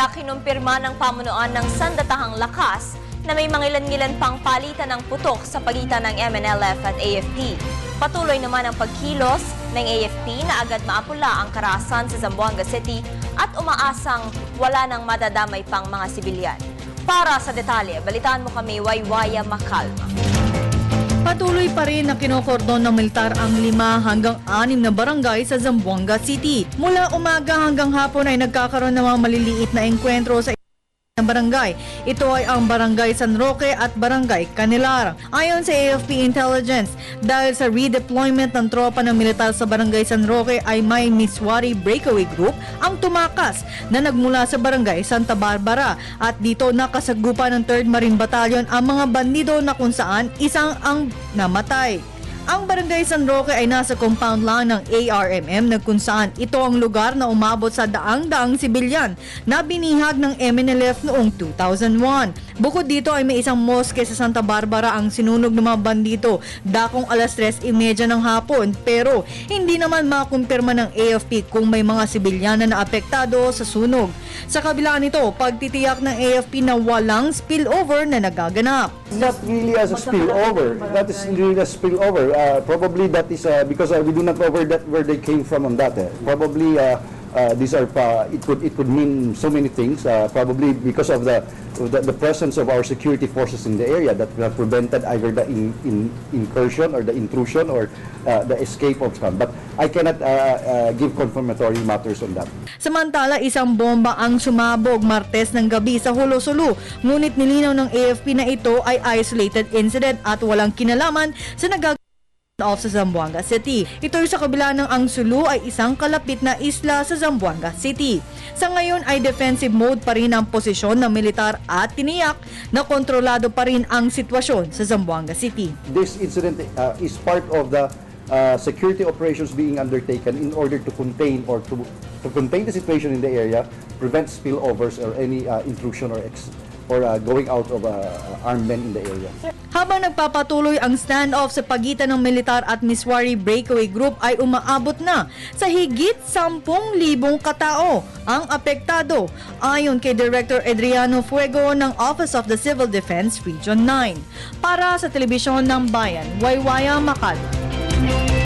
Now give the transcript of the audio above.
Samantala, kinumpirma ng pamunuan ng Sandatahang Lakas na may mangilan-ngilan pang palitan ng putok sa pagitan ng MNLF at AFP. Patuloy naman ang pagkilos ng AFP na agad maapula ang karahasan sa Zamboanga City at umaasang wala nang madadamay pang mga sibilyan. Para sa detalye, balitaan mo kami, Waywaya Macalma. Patuloy pa rin na kinokordon ng militar ang 5 hanggang 6 na barangay sa Zamboanga City. Mula umaga hanggang hapon ay nagkakaroon ng mga maliliit na engkwentro sa ng barangay. Ito ay ang Barangay San Roque at Barangay Canilar. Ayon sa AFP Intelligence, dahil sa redeployment ng tropa ng militar sa Barangay San Roque ay may Miswari Breakaway Group ang tumakas na nagmula sa Barangay Santa Barbara at dito nakasagupan ng 3rd Marine Battalion ang mga bandido na kung saan isang ang namatay. Ang Barangay San Roque ay nasa compound lang ng ARMM na kung saan ito ang lugar na umabot sa daang-daang sibilyan na binihag ng MNLF noong 2001. Bukod dito ay may isang moske sa Santa Barbara ang sinunog ng mga bandito dakong alas 3:30 ng hapon, pero hindi naman makumpirma ng AFP kung may mga sibilyan na naapektado sa sunog. Sa kabila nito, pagtitiyak ng AFP na walang spillover na nagaganap. Not really as a spillover. That is really a spillover. Probably that is because we do not know where they came from on that. Probably these are it could mean so many things. Probably because of the presence of our security forces in the area that have prevented either the incursion or the intrusion or the escape of some. But I cannot give confirmatory matters on that. Samantala, isang bomba ang sumabog Martes ng gabi sa Hulosulu. Ngunit nilinaw ng AFP na ito ay isolated incident at walang kinalaman sa off sa Zamboanga City. Ito sa kabila ng ang Sulu ay isang kalapit na isla sa Zamboanga City. Sa ngayon ay defensive mode pa rin ang posisyon ng militar at tiniyak na kontrolado pa rin ang sitwasyon sa Zamboanga City. This incident is part of the security operations being undertaken in order to contain or to contain the situation in the area, prevent spillovers or any intrusion or going out of armed men in the area. Habang nagpapatuloy ang standoff sa pagitan ng militar at Miswari Breakaway Group ay umaabot na sa higit 10,000 katao ang apektado ayon kay Director Adriano Fuego ng Office of the Civil Defense Region 9. Para sa Telebisyon ng Bayan, Waywaya Macalma.